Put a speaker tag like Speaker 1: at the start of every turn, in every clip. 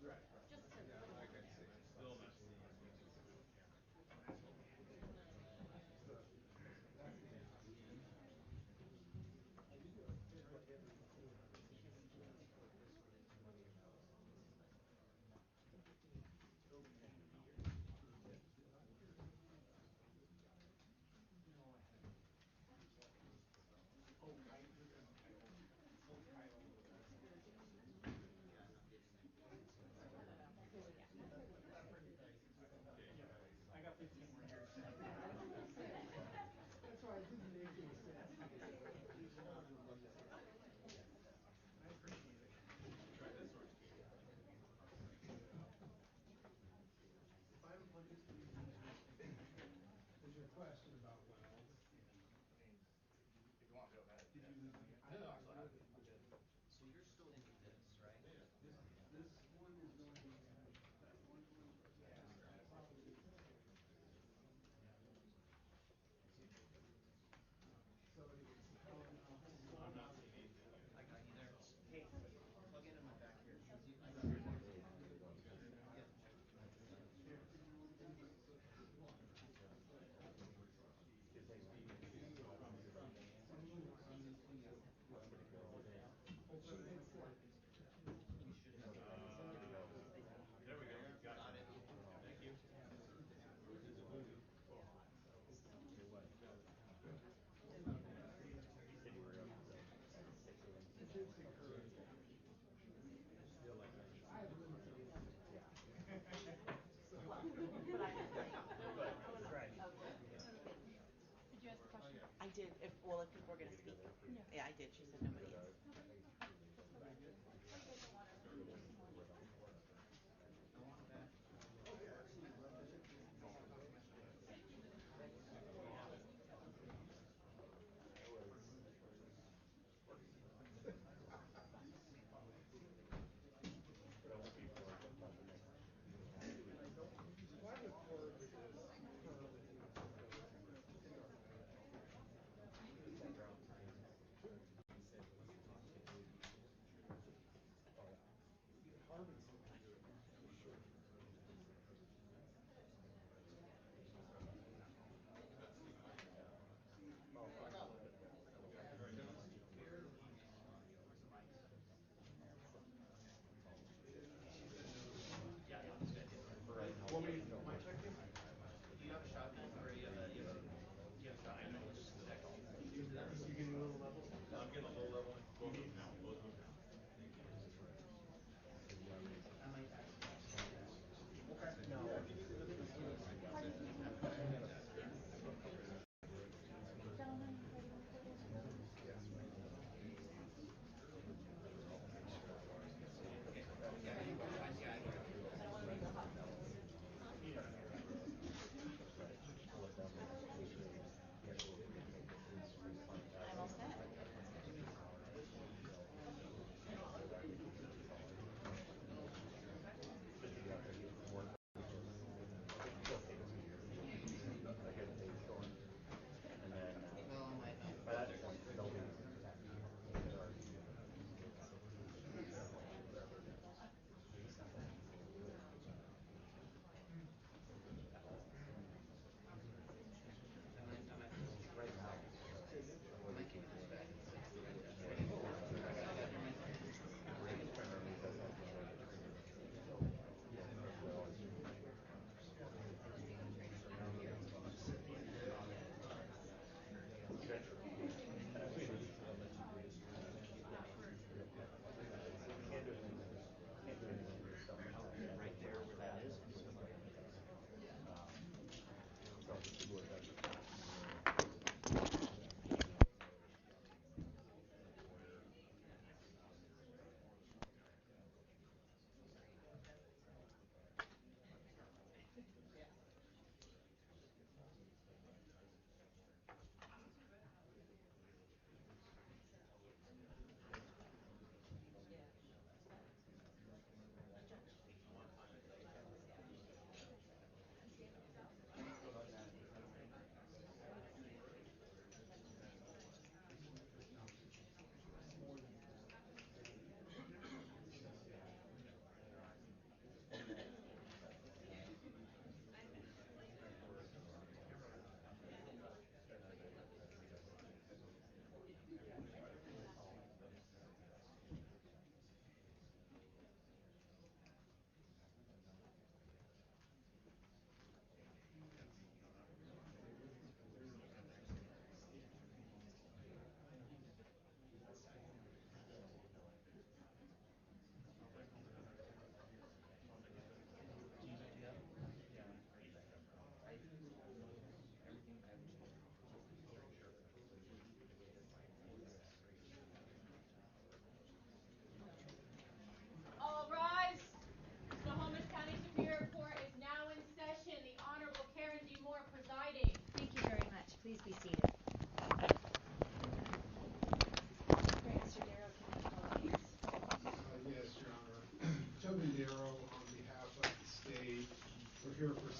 Speaker 1: Just to
Speaker 2: Still not seeing it.
Speaker 3: I got 15 more years.
Speaker 4: That's why it didn't make any sense.
Speaker 3: I appreciate it.
Speaker 2: Try this one.
Speaker 4: If I haven't plugged this thing in, there's your question about welds.
Speaker 3: I mean, if you want to go ahead.
Speaker 4: Did you?
Speaker 5: So you're still into this, right?
Speaker 4: This one is going to that orange one. So
Speaker 2: I'm not seeing anything.
Speaker 5: I got you there. Hey, plug in my back here.
Speaker 2: There we go.
Speaker 5: Got it.
Speaker 2: Thank you.
Speaker 1: Did you ask a question?
Speaker 6: I did. If people were going to speak.
Speaker 1: No.
Speaker 6: Yeah, I did. She said nobody is.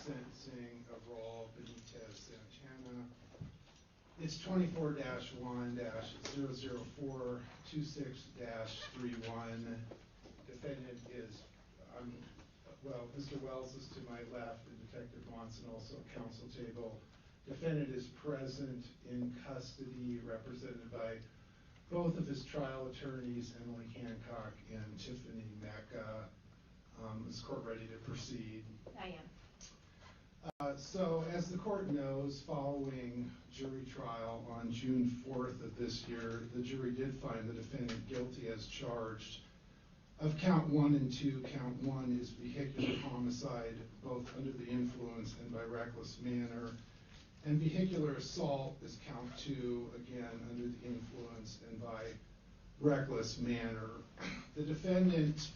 Speaker 4: sentencing of Raul Benitez-Santana. It's 24-1-00426-31. Defendant is, Mr. Wells is to my left and Detective Monson also at counsel table. Defendant is present in custody, represented by both of his trial attorneys, Emily Hancock and Tiffany Mecca. Is the court ready to proceed?
Speaker 1: I am.
Speaker 4: So, as the court knows, following jury trial on June 4th of this year, the jury did find the defendant guilty as charged of count 1 and 2. Count 1 is vehicular homicide, both under the influence and by reckless manner. And vehicular assault is count 2, again, under the influence and by reckless manner. The defendant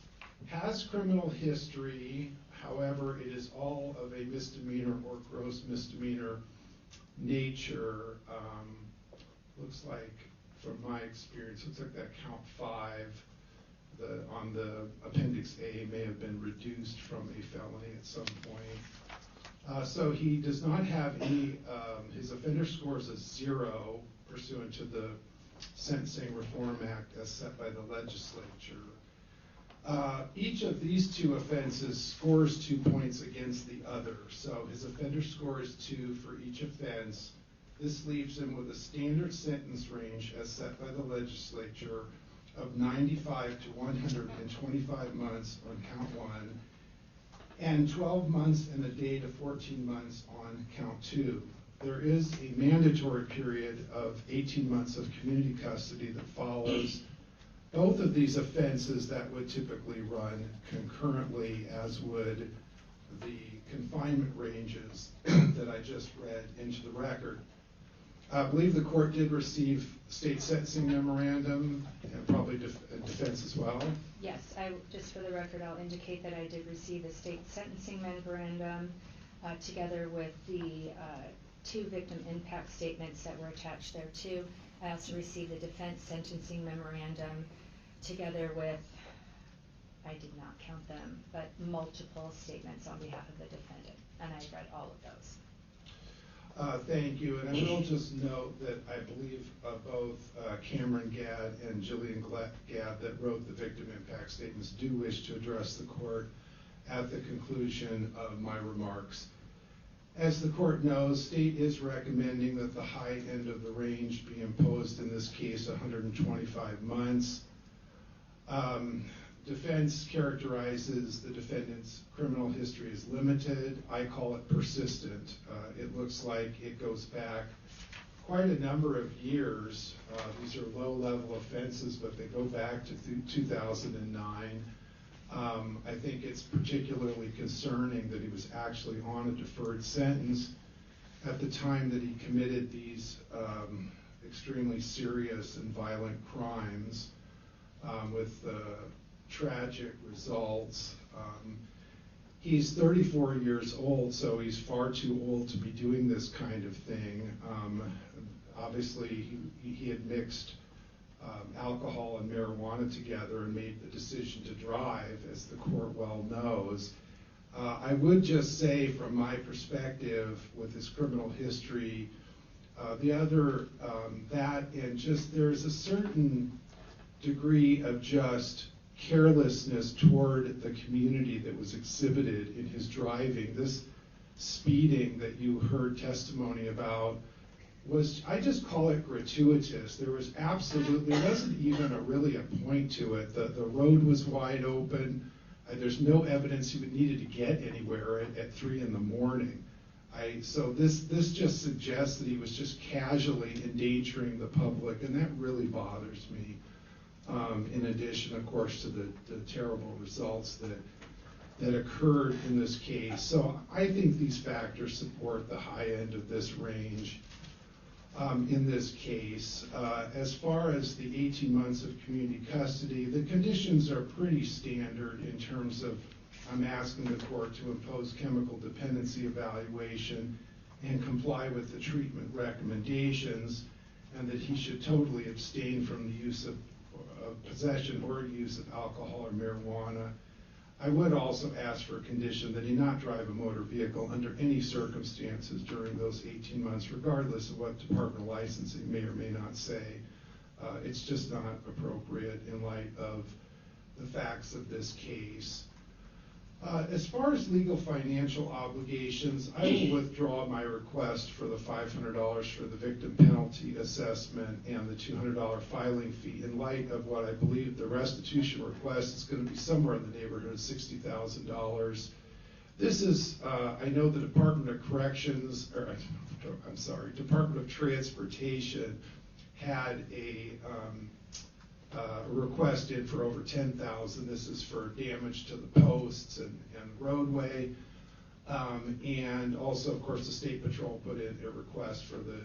Speaker 4: has criminal history, however, it is all of a misdemeanor or gross misdemeanor nature. Looks like, from my experience, looks like that count 5 on the Appendix A may have been reduced from a felony at some point. So he does not have any, his offender score is a 0 pursuant to the Sentencing Reform Act as set by the legislature. Each of these two offenses scores 2 points against the other. So his offender score is 2 for each offense. This leaves him with a standard sentence range as set by the legislature of 95 to 125 months on count 1, and 12 months and a day to 14 months on count 2. There is a mandatory period of 18 months of community custody that follows both of these offenses that would typically run concurrently, as would the confinement ranges that I just read into the record. I believe the court did receive state sentencing memorandum and probably defense as well.
Speaker 1: Yes, just for the record, I'll indicate that I did receive the state sentencing memorandum together with the 2 victim impact statements that were attached there too. I also received the defense sentencing memorandum together with, I did not count them, but multiple statements on behalf of the defendant, and I read all of those.
Speaker 4: Thank you, and I will just note that I believe both Cameron Gadd and Jillian Gadd that wrote the victim impact statements do wish to address the court at the conclusion of my remarks. As the court knows, state is recommending that the high end of the range be imposed, in this case 125 months. Defense characterizes the defendant's criminal history as limited. I call it persistent. It looks like it goes back quite a number of years. These are low-level offenses, but they go back to 2009. I think it's particularly concerning that he was actually on a deferred sentence at the time that he committed these extremely serious and violent crimes with tragic results. He's 34 years old, so he's far too old to be doing this kind of thing. Obviously, he had mixed alcohol and marijuana together and made the decision to drive, as the court well knows. I would just say, from my perspective, with his criminal history, that and just there's a certain degree of just carelessness toward the community that was exhibited in his driving. This speeding that you heard testimony about was, I just call it gratuitous. There was absolutely, there wasn't even really a point to it. The road was wide open. There's no evidence he needed to get anywhere at 3 in the morning. So this just suggests that he was just casually endangering the public, and that really bothers me. In addition, of course, to the terrible results that occurred in this case. So I think these factors support the high end of this range in this case. As far as the 18 months of community custody, the conditions are pretty standard in terms of, I'm asking the court to impose chemical dependency evaluation and comply with the treatment recommendations, and that he should totally abstain from the use of possession or use of alcohol or marijuana. I would also ask for a condition that he not drive a motor vehicle under any circumstances during those 18 months, regardless of what department licensing may or may not say. It's just not appropriate in light of the facts of this case. As far as legal financial obligations, I will withdraw my request for the $500 for the victim penalty assessment and the $200 filing fee in light of what I believe the restitution request is going to be somewhere in the neighborhood of $60,000. This is, I know the Department of Corrections, or I'm sorry, Department of Transportation had a request in for over $10,000. This is for damage to the posts and roadway. And also, of course, the State Patrol put in a request for the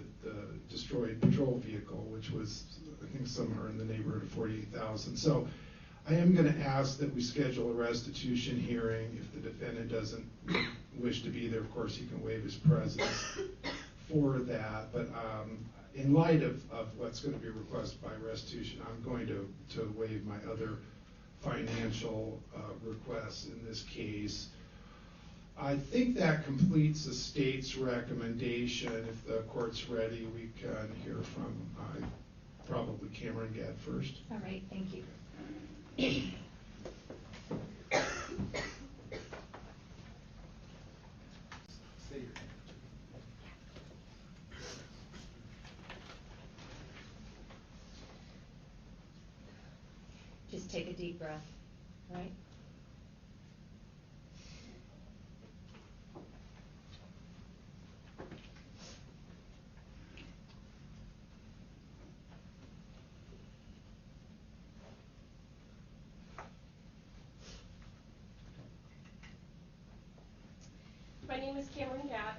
Speaker 4: destroyed patrol vehicle, which was, I think, somewhere in the neighborhood of $48,000. So I am going to ask that we schedule a restitution hearing. If the defendant doesn't wish to be there, of course, he can waive his presence for that. But in light of what's going to be requested by restitution, I'm going to waive my other financial requests in this case. I think that completes the state's recommendation. If the court's ready, we can hear from probably Cameron Gadd first.
Speaker 1: All right, thank you. Just take a deep breath, right?
Speaker 7: My name is Cameron Gadd.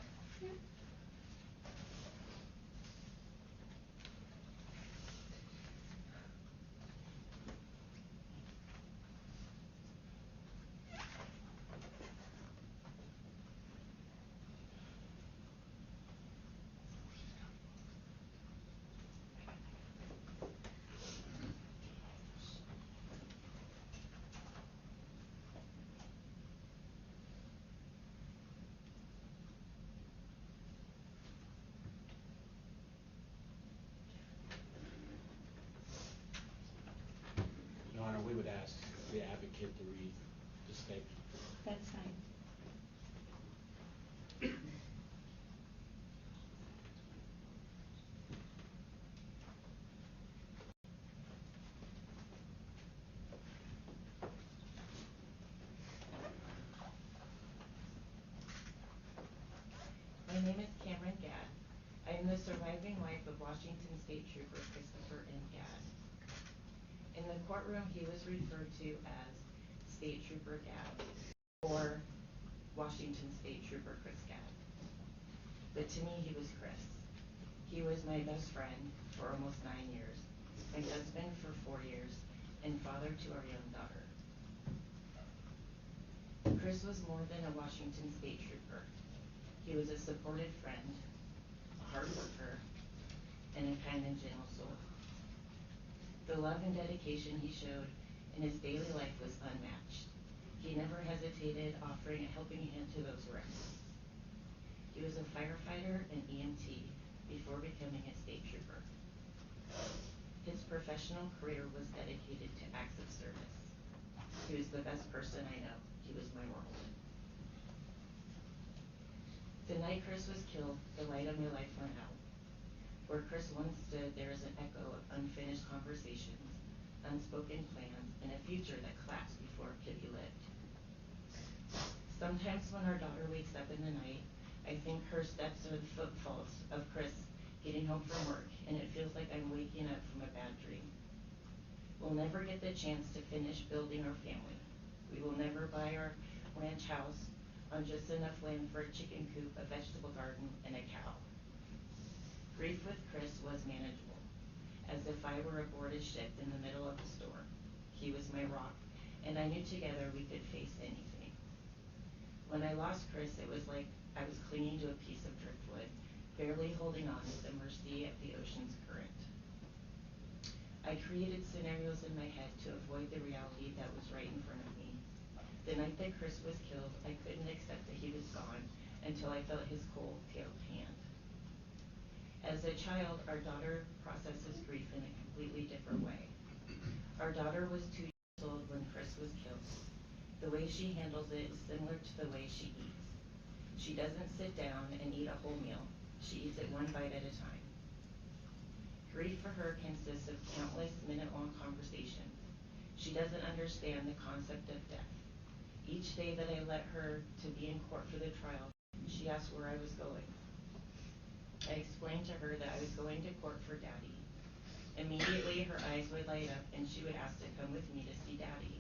Speaker 8: Your Honor, we would ask the advocate to read the statement.
Speaker 1: That's fine.
Speaker 6: My name is Cameron Gadd. I am the surviving wife of Washington State Trooper Christopher Gadd. In the courtroom, he was referred to as State Trooper Gadd or Washington State Trooper Chris Gadd. But to me, he was Chris. He was my best friend for almost 9 years, my husband for 4 years, and father to our young daughter. Chris was more than a Washington State Trooper. He was a supportive friend, a hard worker, and a kind and gentle soul. The love and dedication he showed in his daily life was unmatched. He never hesitated offering a helping hand to those around him. He was a firefighter and EMT before becoming a state trooper. His professional career was dedicated to acts of service. He was the best person I know. He was my world. The night Chris was killed, the light of my life went out. Where Chris once stood, there is an echo of unfinished conversations, unspoken plans, and a future that collapsed before it could be lived. Sometimes when our daughter wakes up in the night, I think her steps are the footfalls of Chris getting home from work, and it feels like I'm waking up from a bad dream. We'll never get the chance to finish building our family. We will never buy our ranch house on just enough land for a chicken coop, a vegetable garden, and a cow. Grief with Chris was manageable, as if I were aboard a ship in the middle of a storm. He was my rock, and I knew together we could face anything. When I lost Chris, it was like I was clinging to a piece of driftwood, barely holding on at the mercy of the ocean's current. I created scenarios in my head to avoid the reality that was right in front of me. The night that Chris was killed, I couldn't accept that he was gone until I felt his cold, pale hand. As a child, our daughter processes grief in a completely different way. Our daughter was 2 years old when Chris was killed. The way she handles it is similar to the way she eats. She doesn't sit down and eat a whole meal. She eats it one bite at a time. Grief for her consists of countless minute-long conversations. She doesn't understand the concept of death. Each day that I let her to be in court for the trial, she asked where I was going. I explained to her that I was going to court for Daddy. Immediately, her eyes would light up and she would ask to come with me to see Daddy.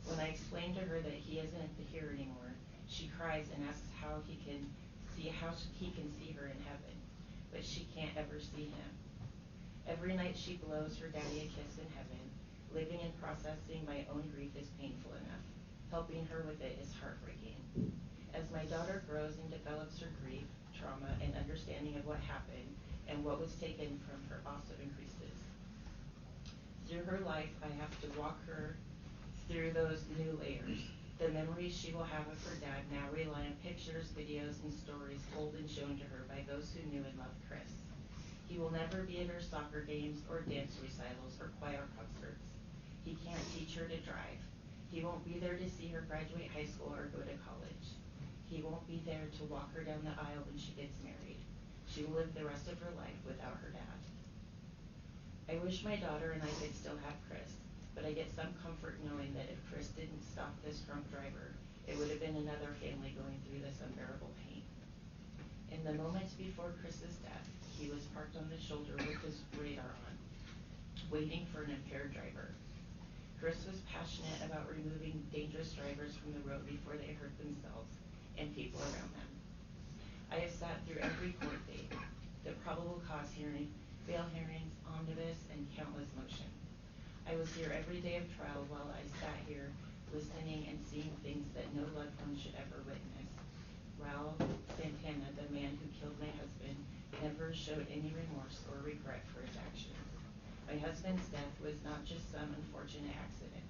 Speaker 6: When I explained to her that he isn't here anymore, she cries and asks how he can see her in heaven, but she can't ever see him. Every night she blows her daddy a kiss in heaven. Living and processing my own grief is painful enough. Helping her with it is heartbreaking. As my daughter grows and develops her grief, trauma, and understanding of what happened and what was taken from her also increases. Through her life, I have to walk her through those new layers. The memories she will have of her dad now rely on pictures, videos, and stories told and shown to her by those who knew and loved Chris. He will never be at her soccer games or dance recitals or choir concerts. He can't teach her to drive. He won't be there to see her graduate high school or go to college. He won't be there to walk her down the aisle when she gets married. She will live the rest of her life without her dad. I wish my daughter and I could still have Chris, but I get some comfort knowing that if Chris didn't stop this drunk driver, it would have been another family going through this unbearable pain. In the moments before Chris's death, he was parked on the shoulder with his radar on, waiting for an impaired driver. Chris was passionate about removing dangerous drivers from the road before they hurt themselves and people around them. I have sat through every court date, the probable cause hearing, bail hearings, omnibus, and countless motions. I was here every day of trial while I sat here listening and seeing things that no loved one should ever witness. Raul Benitez-Santana, the man who killed my husband, never showed any remorse or regret for his actions. My husband's death was not just some unfortunate accident.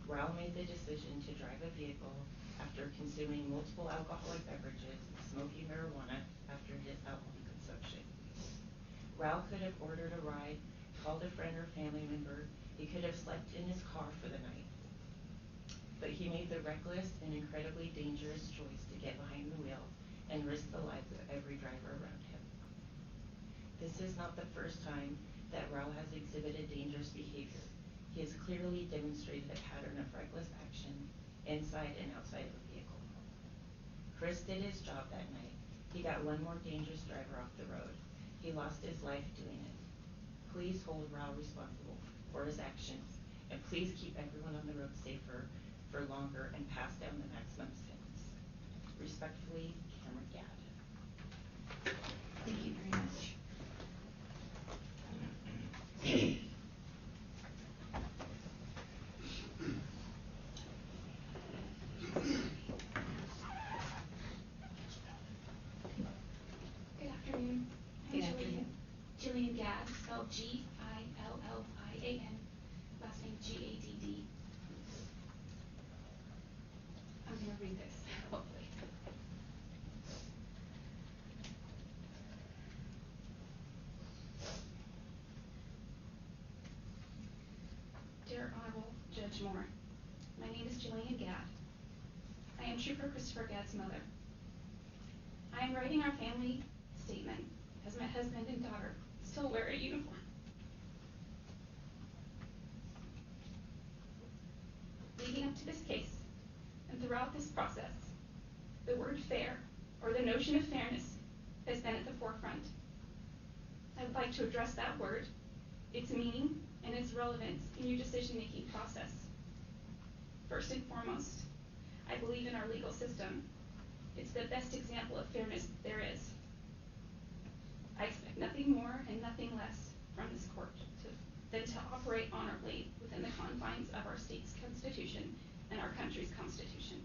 Speaker 6: Raul made the decision to drive a vehicle after consuming multiple alcoholic beverages, smoking marijuana after his alcohol consumption. Raul could have ordered a ride, called a friend or family member. He could have slept in his car for the night. But he made the reckless and incredibly dangerous choice to get behind the wheel and risk the lives of every driver around him. This is not the first time that Raul has exhibited dangerous behavior. He has clearly demonstrated a pattern of reckless action inside and outside of the vehicle. Chris did his job that night. He got one more dangerous driver off the road. He lost his life doing it. Please hold Raul responsible for his actions, and please keep everyone on the road safer for longer and pass down the maximum sentence. Respectfully, Cameron Gadd.
Speaker 1: Thank you very much.
Speaker 7: Good afternoon.
Speaker 1: Good afternoon.
Speaker 7: Jillian Gadd, spelled Gillian, last name Gadd. I'm going to read this, hopefully. Dear Honorable Judge Moore, my name is Jillian Gadd. I am Trooper Christopher Gadd's mother. I am writing our family statement as my husband and daughter still wear a uniform. Leading up to this case and throughout this process, the word fair, or the notion of fairness, has been at the forefront. I would like to address that word, its meaning, and its relevance in your decision-making process. First and foremost, I believe in our legal system. It's the best example of fairness there is. I expect nothing more and nothing less from this court than to operate honorably within the confines of our state's constitution and our country's constitution.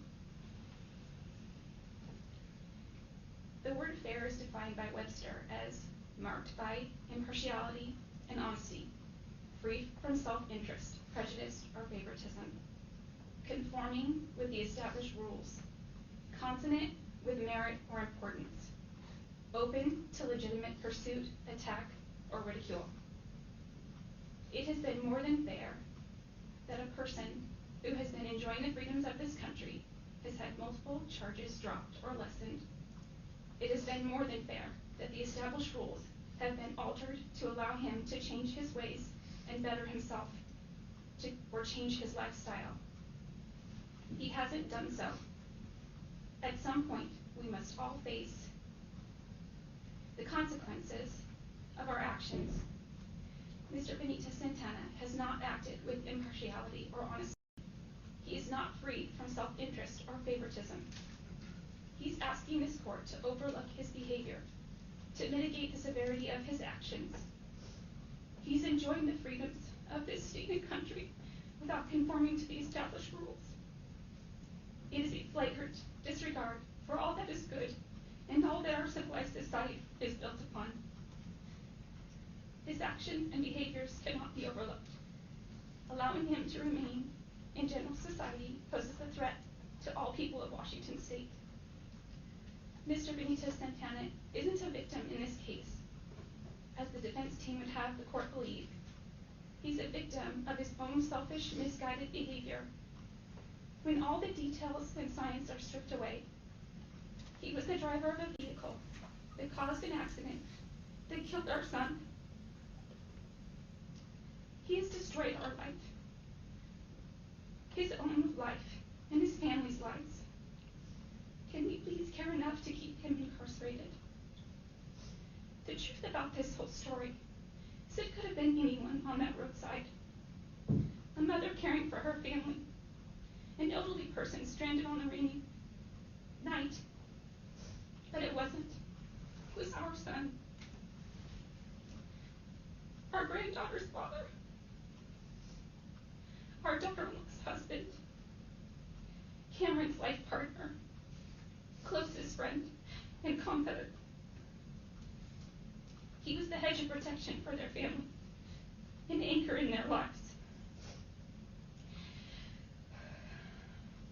Speaker 7: The word fair is defined by Webster as marked by impartiality and honesty, free from self-interest, prejudice, or favoritism, conforming with the established rules, consonant with merit or importance, open to legitimate pursuit, attack, or ridicule. It has been more than fair that a person who has been enjoying the freedoms of this country has had multiple charges dropped or lessened. It has been more than fair that the established rules have been altered to allow him to change his ways and better himself, or change his lifestyle. He hasn't done so. At some point, we must all face the consequences of our actions. Mr. Benitez-Santana has not acted with impartiality or honesty. He is not free from self-interest or favoritism. He's asking this court to overlook his behavior, to mitigate the severity of his actions. He's enjoying the freedoms of this state and country without conforming to the established rules. It is a flagrant disregard for all that is good and all that our civilized society is built upon. His actions and behaviors cannot be overlooked. Allowing him to remain in general society poses a threat to all people of Washington state. Mr. Benitez-Santana isn't a victim in this case, as the defense team would have the court believe. He's a victim of his own selfish, misguided behavior. When all the details and science are stripped away, he was the driver of a vehicle that caused an accident that killed our son. He has destroyed our life, his own life, and his family's lives. Can we please care enough to keep him incarcerated? The truth about this whole story is it could have been anyone on that roadside. A mother caring for her family, an elderly person stranded on a rainy night. But it wasn't. It was our son. Our granddaughter's father. Our daughter-in-law's husband. Cameron's life partner. Closest friend and confidant. He was the hedge of protection for their family, an anchor in their lives.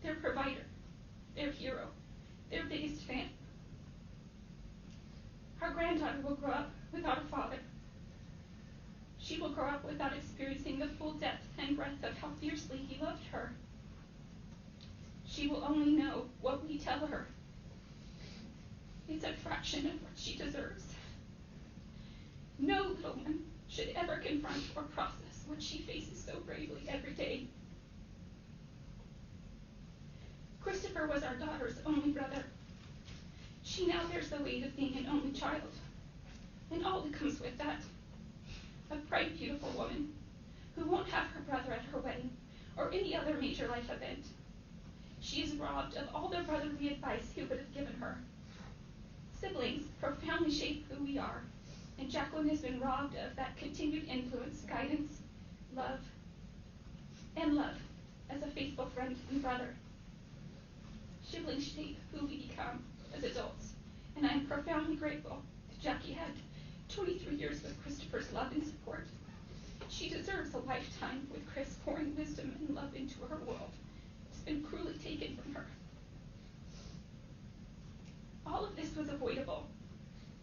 Speaker 7: Their provider, their hero, their biggest fan. Our granddaughter will grow up without a father. She will grow up without experiencing the full depth and breadth of how fiercely he loved her. She will only know what we tell her. It's a fraction of what she deserves. No little one should ever confront or process what she faces so bravely every day. Christopher was our daughter's only brother. She now bears the weight of being an only child, and all that comes with that. A bright, beautiful woman who won't have her brother at her wedding or any other major life event. She is robbed of all the brotherly advice he would have given her. Siblings profoundly shape who we are, and Jacqueline has been robbed of that continued influence, guidance, love, as a faithful friend and brother. Siblings shape who we become as adults, and I am profoundly grateful that Jackie had 23 years with Christopher's love and support. She deserves a lifetime with Chris pouring wisdom and love into her world. It's been cruelly taken from her. All of this was avoidable.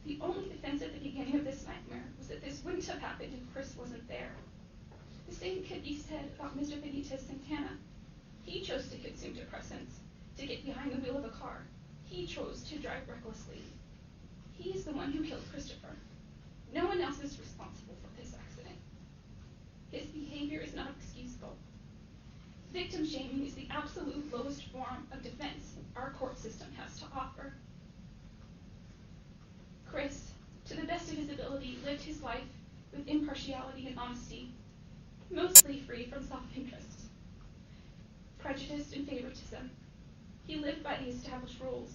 Speaker 7: The only defense at the beginning of this nightmare was that this wouldn't have happened if Chris wasn't there. The same could be said about Mr. Benitez-Santana. He chose to consume depressants, to get behind the wheel of a car. He chose to drive recklessly. He is the one who killed Christopher. No one else is responsible for this accident. His behavior is not excusable. Victim shaming is the absolute lowest form of defense our court system has to offer. Chris, to the best of his ability, lived his life with impartiality and honesty, mostly free from self-interest, prejudice, and favoritism. He lived by the established rules.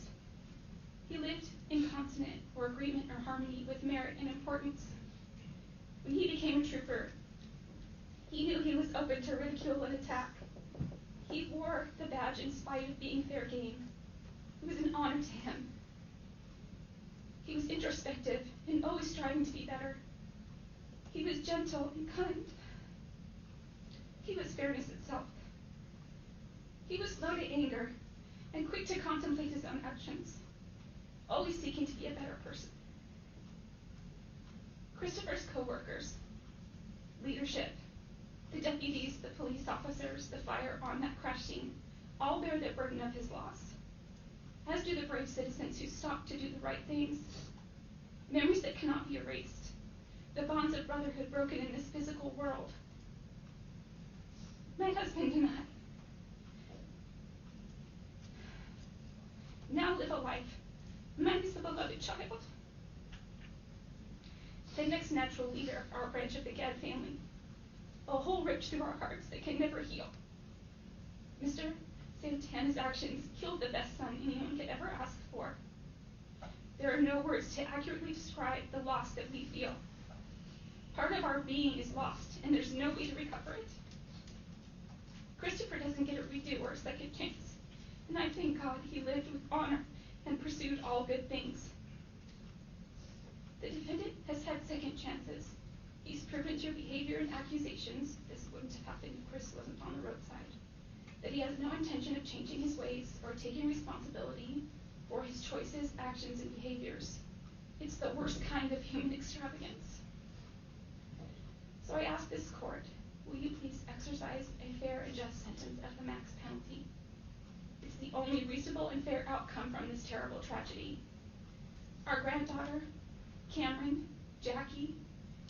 Speaker 7: He lived in consonant or agreement or harmony with merit and importance. When he became a trooper, he knew he was open to ridicule and attack. He wore the badge in spite of being fair game. It was an honor to him. He was introspective and always striving to be better. He was gentle and kind. He was fairness itself. He was slow to anger and quick to contemplate his own actions, always seeking to be a better person. Christopher's co-workers, leadership, the deputies, the police officers, the fire on that crash scene, all bear the burden of his loss, as do the brave citizens who stopped to do the right things. Memories that cannot be erased, the bonds of brotherhood broken in this physical world. My husband and I now live a life minus the beloved child. The next natural leader of our branch of the Gadd family, a hole ripped through our hearts that can never heal. Mr. Santana's actions killed the best son anyone could ever ask for. There are no words to accurately describe the loss that we feel. Part of our being is lost, and there's no way to recover it. Christopher doesn't get a redo or a second chance, and I thank God he lived with honor and pursued all good things. The defendant has had second chances. He's proven through behavior and accusations, this wouldn't have happened if Chris wasn't on the roadside, that he has no intention of changing his ways or taking responsibility for his choices, actions, and behaviors. It's the worst kind of human extravagance. So I ask this court, will you please exercise a fair and just sentence of the max penalty? It's the only reasonable and fair outcome from this terrible tragedy. Our granddaughter, Cameron, Jackie,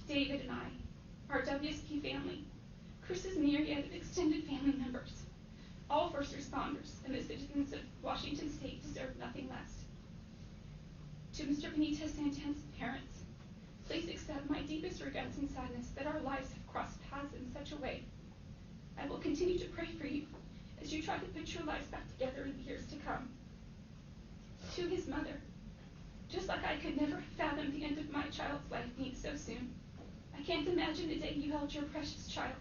Speaker 7: David, and I, our WSP family, Chris's myriad of extended family members, all first responders and the citizens of Washington State deserve nothing less. To Mr. Benitez-Santana's parents, please accept my deepest regrets and sadness that our lives have crossed paths in such a way. I will continue to pray for you as you try to put your lives back together in the years to come. To his mother, just like I could never fathom the end of my child's life being so soon, I can't imagine the day you held your precious child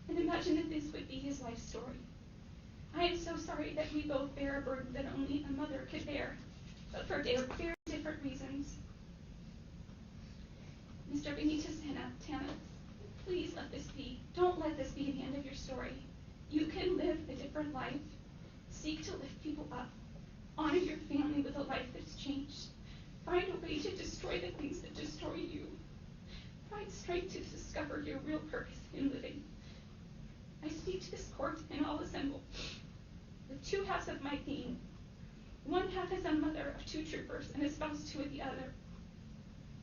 Speaker 7: and imagine that this would be his life story. I am so sorry that we both bear a burden that only a mother could bear, but for very different reasons. Mr. Benitez-Santana, please let this be. Don't let this be the end of your story. You can live a different life. Seek to lift people up. Honor your family with a life that's changed. Find a way to destroy the things that destroy you. Find strength to discover your real purpose in living. I speak to this court and all assembled with two halves of my being. One half is a mother of two troopers and a spouse to the other.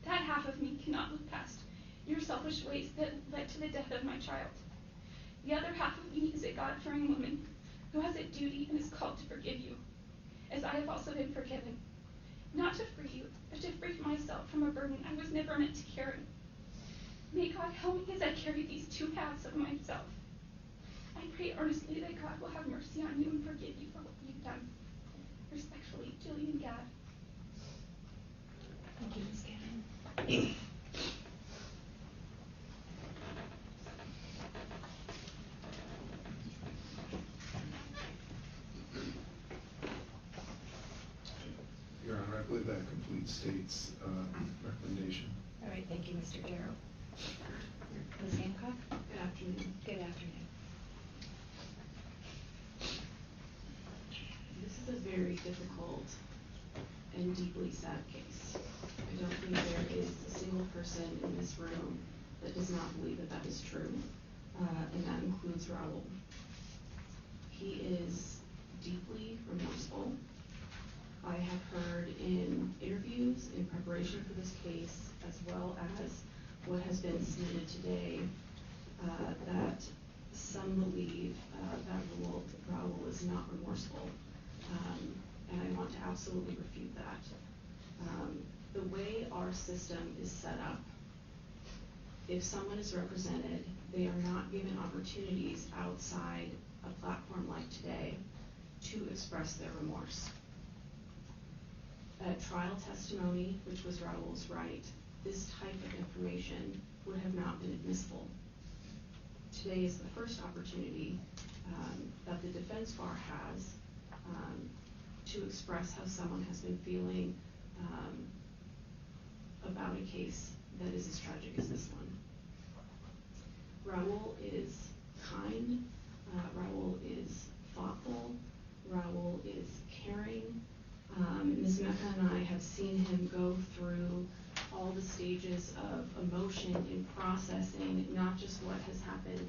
Speaker 7: That half of me cannot look past your selfish ways that led to the death of my child. The other half of me is a God-fearing woman who has a duty and is called to forgive you, as I have also been forgiven. Not to free you, but to free myself from a burden I was never meant to carry. May God help me as I carry these two halves of myself. I pray earnestly that God will have mercy on you and forgive you for what you've done. Respectfully, Jillian Gadd.
Speaker 1: Thank you, Ms. Gannon.
Speaker 4: Your Honor, I believe that completes state's recommendation.
Speaker 1: All right, thank you, Mr. Darrow. Ms. Hancock?
Speaker 9: Good afternoon.
Speaker 1: Good afternoon.
Speaker 9: This is a very difficult and deeply sad case. I don't think there is a single person in this room that does not believe that that is true, and that includes Raul. He is deeply remorseful. I have heard in interviews in preparation for this case, as well as what has been submitted today, that some believe that Raul is not remorseful, and I want to absolutely refute that. The way our system is set up, if someone is represented, they are not given opportunities outside a platform like today to express their remorse. At trial testimony, which was Raul's right, this type of information would have not been admissible. Today is the first opportunity that the defense bar has to express how someone has been feeling about a case that is as tragic as this one. Raul is kind, Raul is thoughtful. Raul is caring. Ms. Mecca and I have seen him go through all the stages of emotion in processing not just what has happened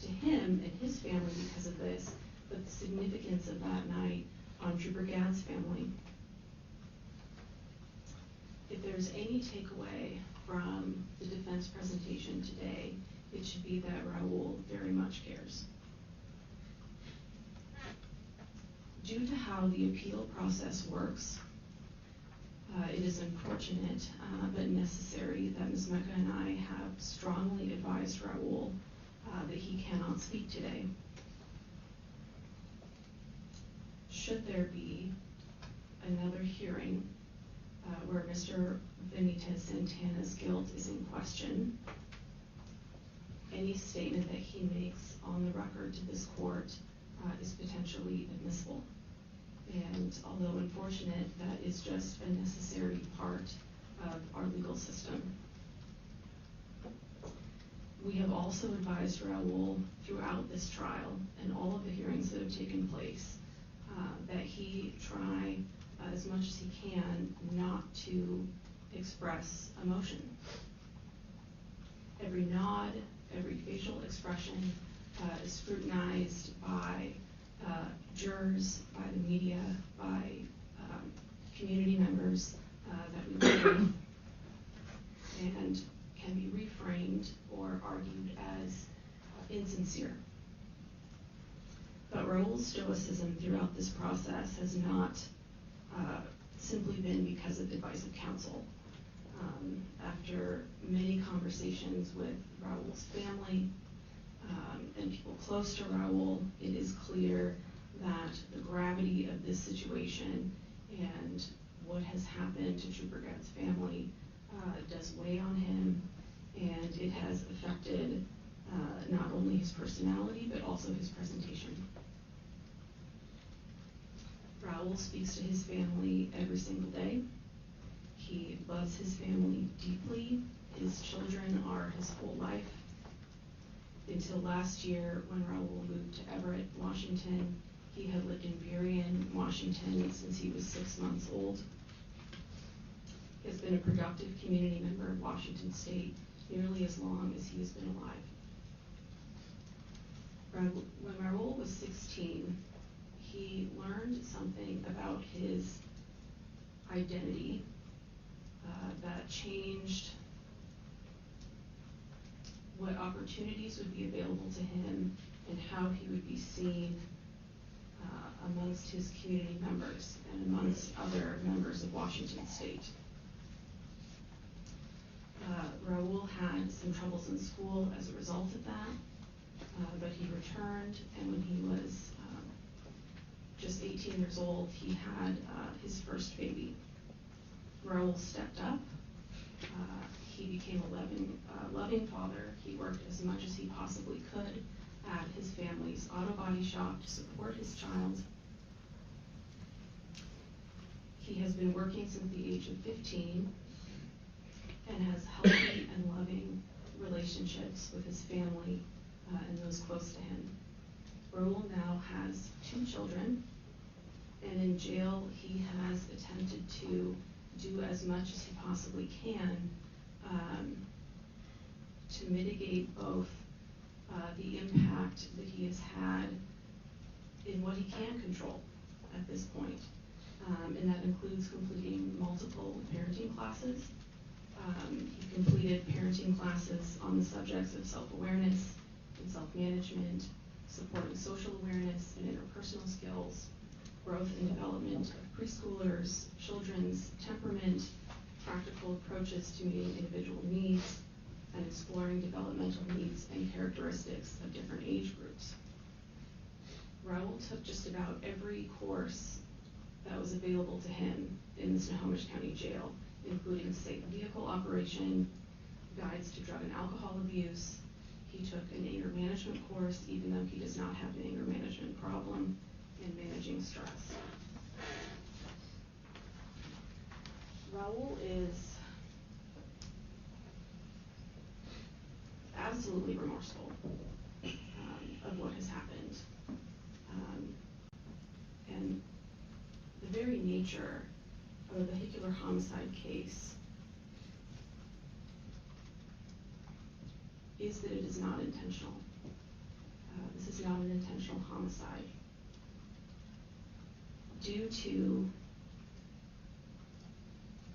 Speaker 9: to him and his family because of this, but the significance of that night on Trooper Gadd's family. If there's any takeaway from the defense presentation today, it should be that Raul very much cares. Due to how the appeal process works, it is unfortunate but necessary that Ms. Mecca and I have strongly advised Raul that he cannot speak today. Should there be another hearing where Mr. Benitez-Santana's guilt is in question, any statement that he makes on the record to this court is potentially admissible. And although unfortunate, that is just a necessary part of our legal system. We have also advised Raul throughout this trial and all of the hearings that have taken place that he try as much as he can not to express emotion. Every nod, every facial expression is scrutinized by jurors, by the media, by community members that we work with, and can be reframed or argued as insincere. But Raul's stoicism throughout this process has not simply been because of advice of counsel. After many conversations with Raul's family and people close to Raul, it is clear that the gravity of this situation and what has happened to Trooper Gadd's family does weigh on him, and it has affected not only his personality but also his presentation. Raul speaks to his family every single day. He loves his family deeply. His children are his whole life. Until last year, when Raul moved to Everett, Washington, he had lived in Burien, Washington since he was 6 months old. He has been a productive community member of Washington State nearly as long as he has been alive. When Raul was 16, he learned something about his identity that changed what opportunities would be available to him and how he would be seen amongst his community members and amongst other members of Washington State. Raul had some troubles in school as a result of that, but he returned, and when he was just 18 years old, he had his first baby. Raul stepped up. He became a loving father. He worked as much as he possibly could at his family's auto body shop to support his child. He has been working since the age of 15 and has healthy and loving relationships with his family and those close to him. Raul now has 2 children, and in jail he has attempted to do as much as he possibly can to mitigate both the impact that he has had in what he can control at this point. And that includes completing multiple parenting classes. He completed parenting classes on the subjects of self-awareness and self-management, supporting social awareness and interpersonal skills, growth and development of preschoolers, children's temperament, practical approaches to meeting individual needs, and exploring developmental needs and characteristics of different age groups. Raul took just about every course that was available to him in the Snohomish County Jail, including safe vehicle operation, guides to drug and alcohol abuse. He took an anger management course, even though he does not have an anger management problem, and managing stress. Raul is absolutely remorseful of what has happened. the very nature of a vehicular homicide case is that it is not intentional. This is not an intentional homicide. Due to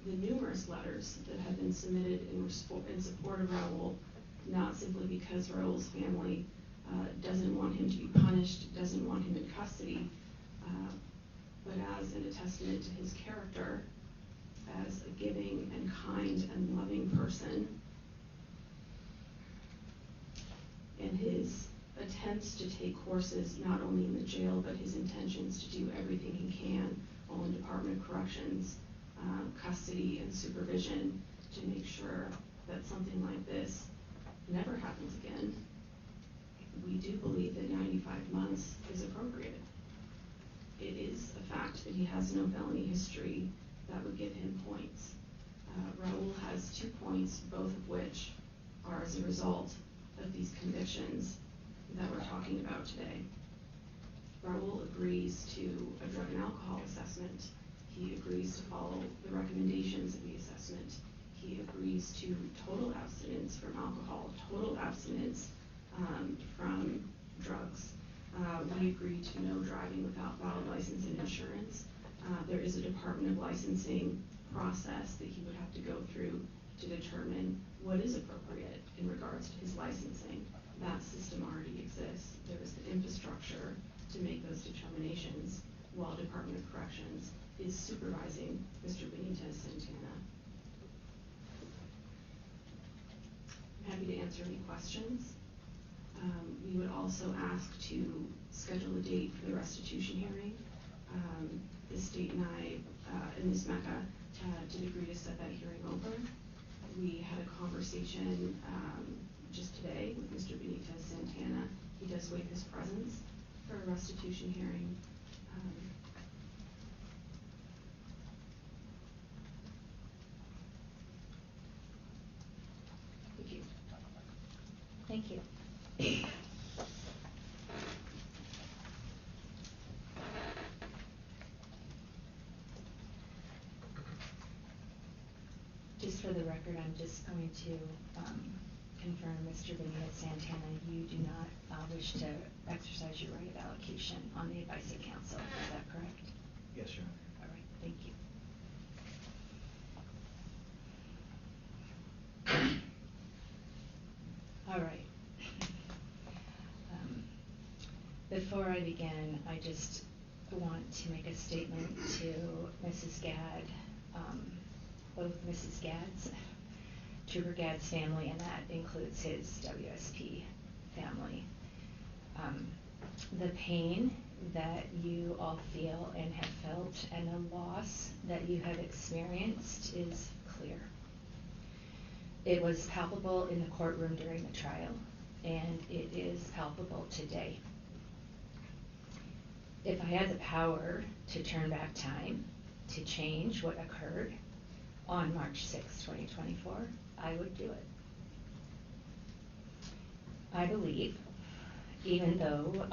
Speaker 9: the numerous letters that have been submitted in support of Raul, not simply because Raul's family doesn't want him to be punished, doesn't want him in custody, but as a testament to his character as a giving and kind and loving person, and his attempts to take courses not only in the jail, but his intentions to do everything he can while in Department of Corrections, custody and supervision to make sure that something like this never happens again. We do believe that 95 months is appropriate. It is a fact that he has no felony history that would give him points. Raul has 2 points, both of which are as a result of these convictions that we're talking about today. Raul agrees to a drug and alcohol assessment. He agrees to follow the recommendations of the assessment. He agrees to total abstinence from alcohol, total abstinence from drugs. We agree to no driving without valid license and insurance. There is a Department of Licensing process that he would have to go through to determine what is appropriate in regards to his licensing. That system already exists. There is the infrastructure to make those determinations while Department of Corrections is supervising Mr. Benitez-Santana. I'm happy to answer any questions. We would also ask to schedule a date for the restitution hearing. The state and I, and Ms. Mecca, did agree to set that hearing over. We had a conversation just today with Mr. Benitez-Santana. He does waive his presence for a restitution hearing. Thank you.
Speaker 1: Thank you. Just for the record, I'm just going to confirm, Mr. Benitez-Santana, you do not wish to exercise your right of allocation on the advice of counsel. Is that correct?
Speaker 10: Yes, Your Honor.
Speaker 1: All right, thank you. All right. Before I begin, I just want to make a statement to Mrs. Gadd, both Mrs. Gadd's, Trooper Gadd's family, and that includes his WSP family. The pain that you all feel and have felt and the loss that you have experienced is clear. It was palpable in the courtroom during the trial, and it is palpable today. If I had the power to turn back time, to change what occurred on March 6, 2024, I would do it. I believe, even though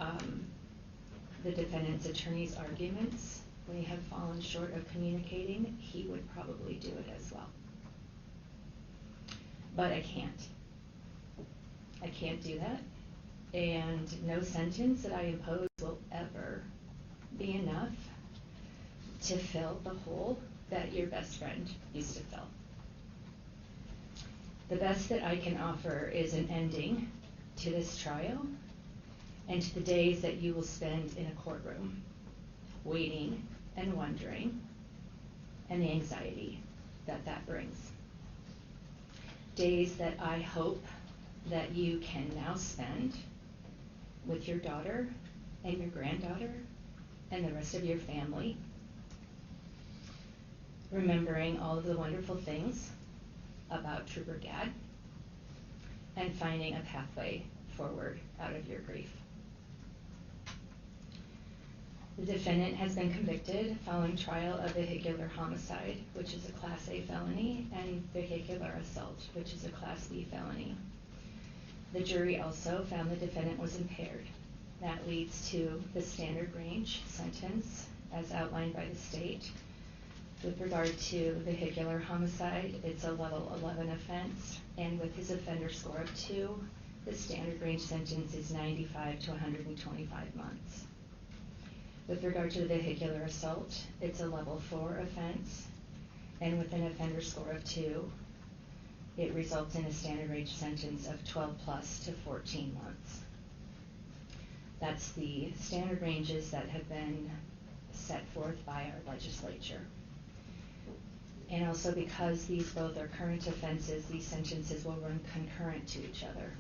Speaker 1: the defendant's attorney's arguments may have fallen short of communicating, he would probably do it as well. But I can't. I can't do that. And no sentence that I impose will ever be enough to fill the hole that your best friend used to fill. The best that I can offer is an ending to this trial and to the days that you will spend in a courtroom, waiting and wondering, and the anxiety that that brings. Days that I hope that you can now spend with your daughter and your granddaughter and the rest of your family, remembering all of the wonderful things about Trooper Gadd and finding a pathway forward out of your grief. The defendant has been convicted following trial of vehicular homicide, which is a Class A felony, and vehicular assault, which is a Class B felony. The jury also found the defendant was impaired. That leads to the standard range sentence as outlined by the state. With regard to vehicular homicide, it's a level 11 offense, and with his offender score of 2, the standard range sentence is 95 to 125 months. With regard to the vehicular assault, it's a level 4 offense, and with an offender score of 2, it results in a standard range sentence of 12 plus to 14 months. That's the standard ranges that have been set forth by our legislature. And also because these both are current offenses, these sentences will run concurrent to each other.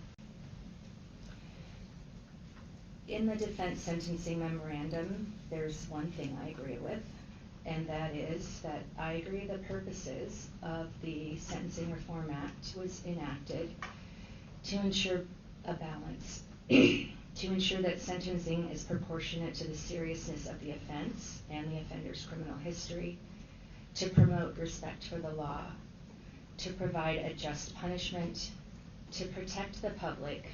Speaker 1: In the defense sentencing memorandum, there's one thing I agree with, and that is that I agree the purposes of the Sentencing Reform Act was enacted to ensure a balance, to ensure that sentencing is proportionate to the seriousness of the offense and the offender's criminal history, to promote respect for the law, to provide a just punishment, to protect the public,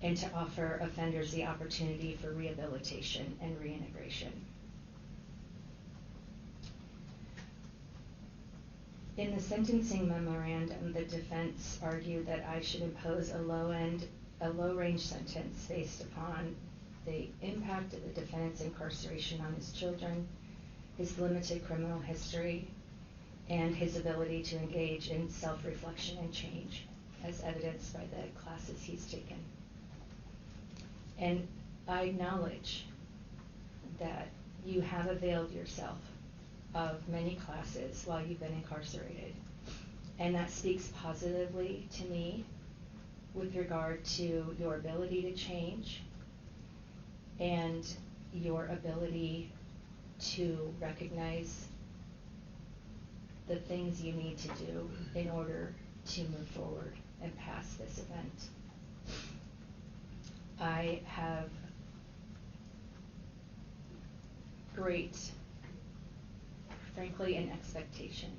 Speaker 1: and to offer offenders the opportunity for rehabilitation and reintegration. In the sentencing memorandum, the defense argued that I should impose a low-range sentence based upon the impact of the defendant's incarceration on his children, his limited criminal history, and his ability to engage in self-reflection and change, as evidenced by the classes he's taken. And I acknowledge that you have availed yourself of many classes while you've been incarcerated. And that speaks positively to me with regard to your ability to change and your ability to recognize the things you need to do in order to move forward and pass this event. I have great, frankly, an expectation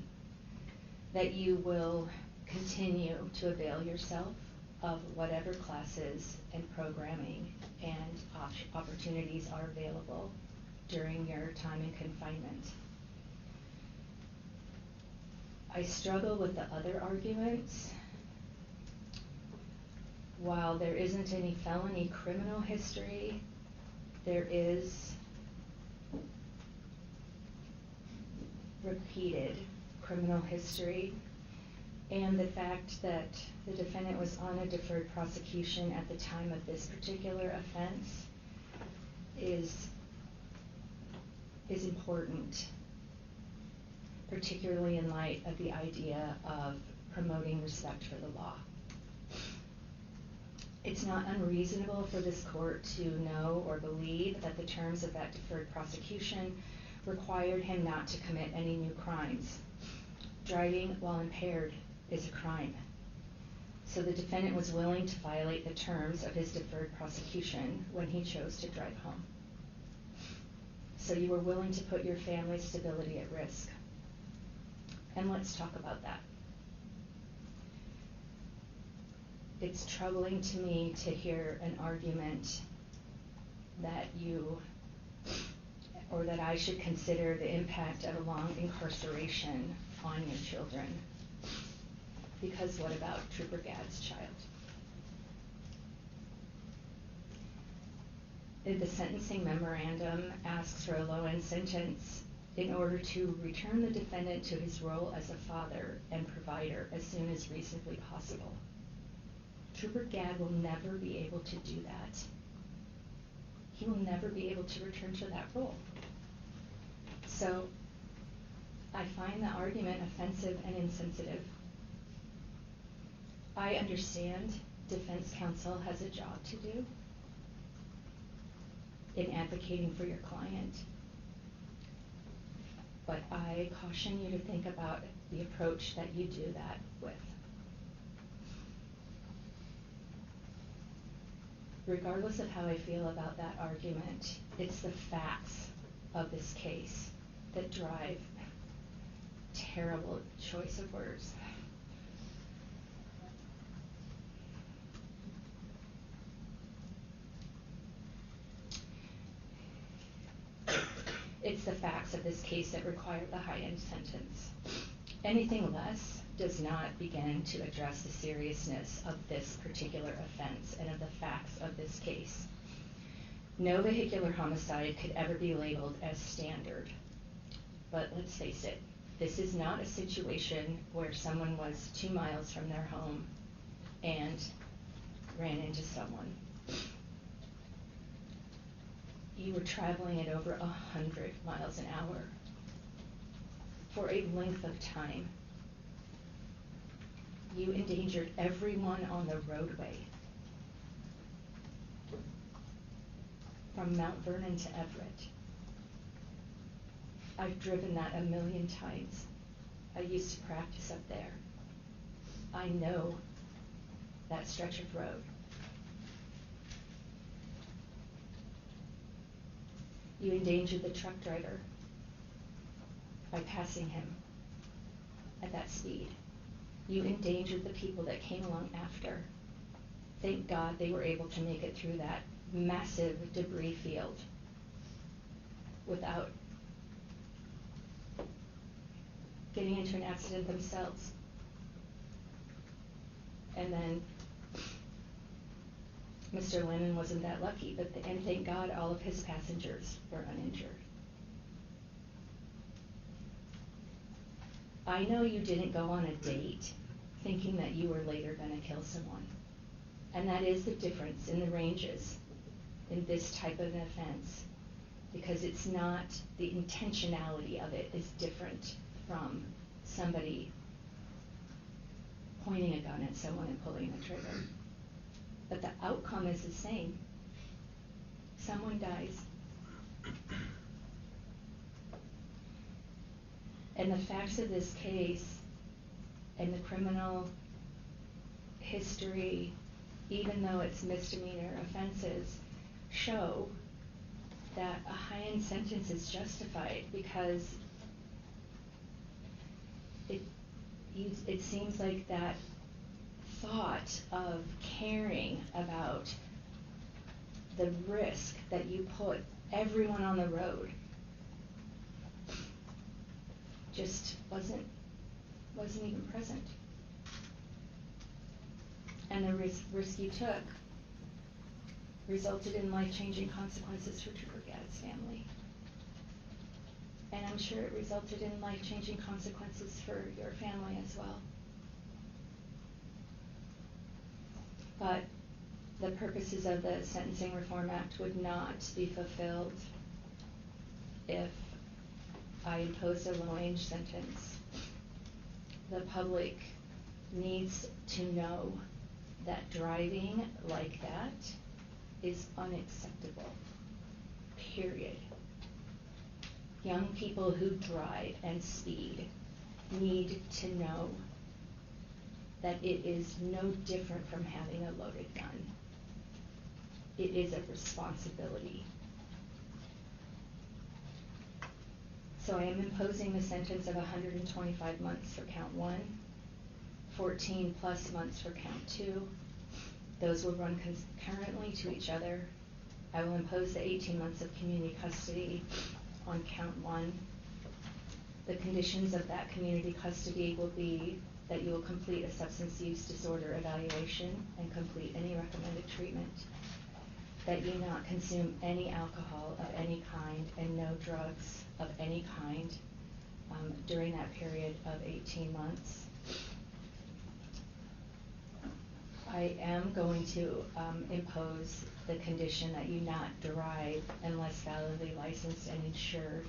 Speaker 1: that you will continue to avail yourself of whatever classes and programming and opportunities are available during your time in confinement. I struggle with the other arguments. While there isn't any felony criminal history, there is repeated criminal history, and the fact that the defendant was on a deferred prosecution at the time of this particular offense is important, particularly in light of the idea of promoting respect for the law. It's not unreasonable for this court to know or believe that the terms of that deferred prosecution required him not to commit any new crimes. Driving while impaired is a crime. So the defendant was willing to violate the terms of his deferred prosecution when he chose to drive home. So you were willing to put your family's stability at risk. And let's talk about that. It's troubling to me to hear an argument that that I should consider the impact of a long incarceration on your children. Because what about Trooper Gadd's child? The sentencing memorandum asks for a low-end sentence in order to return the defendant to his role as a father and provider as soon as reasonably possible. Trooper Gadd will never be able to do that. He will never be able to return to that role. So I find the argument offensive and insensitive. I understand defense counsel has a job to do in advocating for your client, but I caution you to think about the approach that you do that with. Regardless of how I feel about that argument, it's the facts of this case that drive terrible choice of words. case that required the high-end sentence. Anything less does not begin to address the seriousness of this particular offense and of the facts of this case. No vehicular homicide could ever be labeled as standard. But let's face it, this is not a situation where someone was 2 miles from their home and ran into someone. You were traveling at over 100 miles an hour for a length of time. You endangered everyone on the roadway, from Mount Vernon to Everett. I've driven that a million times. I used to practice up there. I know that stretch of road. You endangered the truck driver by passing him at that speed. You endangered the people that came along after. Thank God they were able to make it through that massive debris field without getting into an accident themselves. And then Mr. Lennon wasn't that lucky, and thank God all of his passengers were uninjured. I know you didn't go on a date thinking that you were later going to kill someone. And that is the difference in the ranges in this type of an offense, because it's not, the intentionality of it is different from somebody pointing a gun at someone and pulling the trigger. But the outcome is the same. Someone dies. And the facts of this case and the criminal history, even though it's misdemeanor offenses, show that a high-end sentence is justified, because it seems like that thought of caring about the risk that you put everyone on the road just wasn't even present. And the risk you took resulted in life-changing consequences for Trooper Gadd's family. And I'm sure it resulted in life-changing consequences for your family as well. But the purposes of the Sentencing Reform Act would not be fulfilled if I imposed a low-range sentence. The public needs to know that driving like that is unacceptable, period. Young people who drive and speed need to know that it is no different from having a loaded gun. It is a responsibility. So I am imposing the sentence of 125 months for count 1, 14 plus months for count 2. Those will run concurrently to each other. I will impose the 18 months of community custody on count 1. The conditions of that community custody will be that you will complete a substance use disorder evaluation and complete any recommended treatment, that you not consume any alcohol of any kind and no drugs of any kind during that period of 18 months. I am going to impose the condition that you not drive unless validly licensed and insured.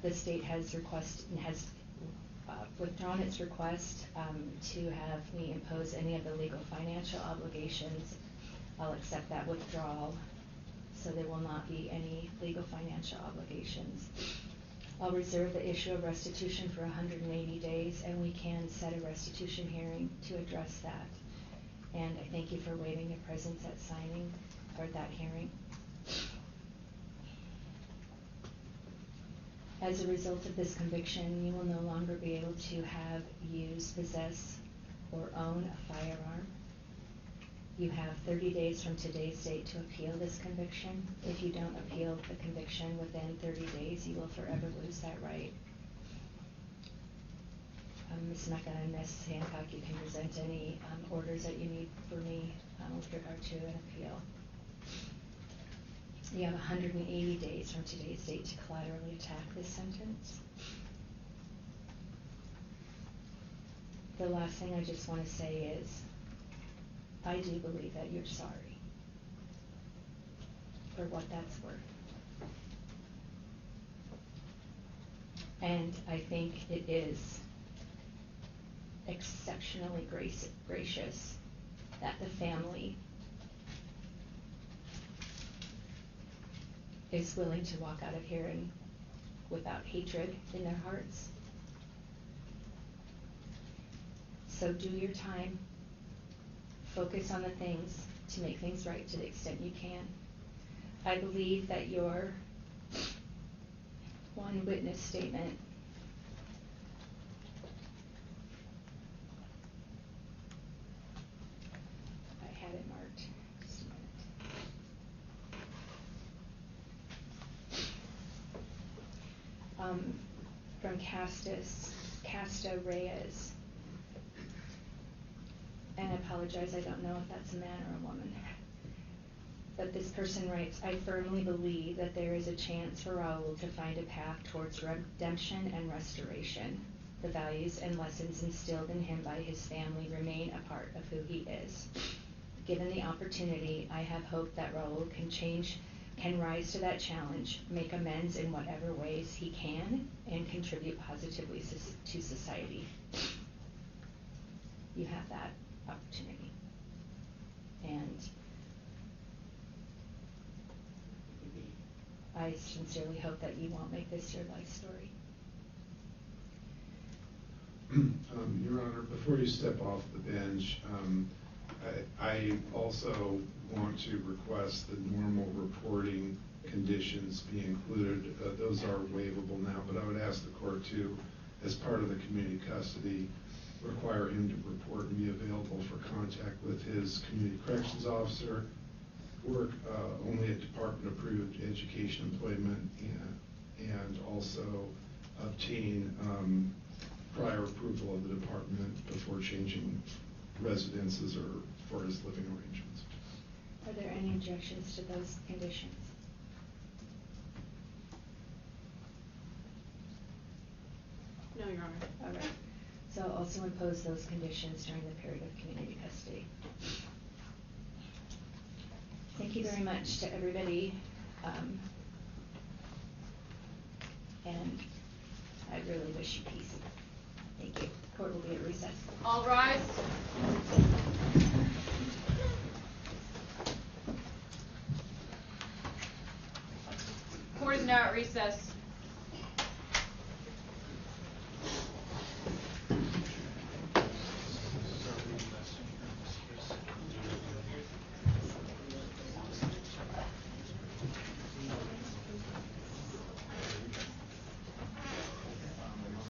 Speaker 1: The state has withdrawn its request to have me impose any of the legal financial obligations. I'll accept that withdrawal, so there will not be any legal financial obligations. I'll reserve the issue of restitution for 180 days, and we can set a restitution hearing to address that. And I thank you for waiving your presence at signing, or that hearing. As a result of this conviction, you will no longer be able to have, use, possess, or own a firearm. You have 30 days from today's date to appeal this conviction. If you don't appeal the conviction within 30 days, you will forever lose that right. Ms. Mecca and Ms. Hancock, you can present any orders that you need for me with regard to an appeal. You have 180 days from today's date to collaterally attack this sentence. The last thing I just want to say is, I do believe that you're sorry for what that's worth. And I think it is exceptionally gracious that the family is willing to walk out of here and without hatred in their hearts. So do your time. Focus on the things to make things right to the extent you can. I believe that your one witness statement I had it marked. Just a minute. From Casta Reyes. And I apologize, I don't know if that's a man or a woman. But this person writes, I firmly believe that there is a chance for Raul to find a path towards redemption and restoration. The values and lessons instilled in him by his family remain a part of who he is. Given the opportunity, I have hope that Raul can rise to that challenge, make amends in whatever ways he can, and contribute positively to society. You have that opportunity. And I sincerely hope that you won't make this your life story.
Speaker 4: Your Honor, before you step off the bench, I also want to request that normal reporting conditions be included. Those are waivable now, but I would ask the court to, as part of the community custody, require him to report and be available for contact with his community corrections officer, work only at department-approved education employment, and also obtain prior approval of the department before changing residences or for his living arrangements.
Speaker 1: Are there any objections to those conditions?
Speaker 9: No, Your Honor.
Speaker 1: All right. So I'll also impose those conditions during the period of community custody. Thank you very much to everybody. And I really wish you peace. Thank you. Court will be at recess.
Speaker 10: All rise. Court is now at recess.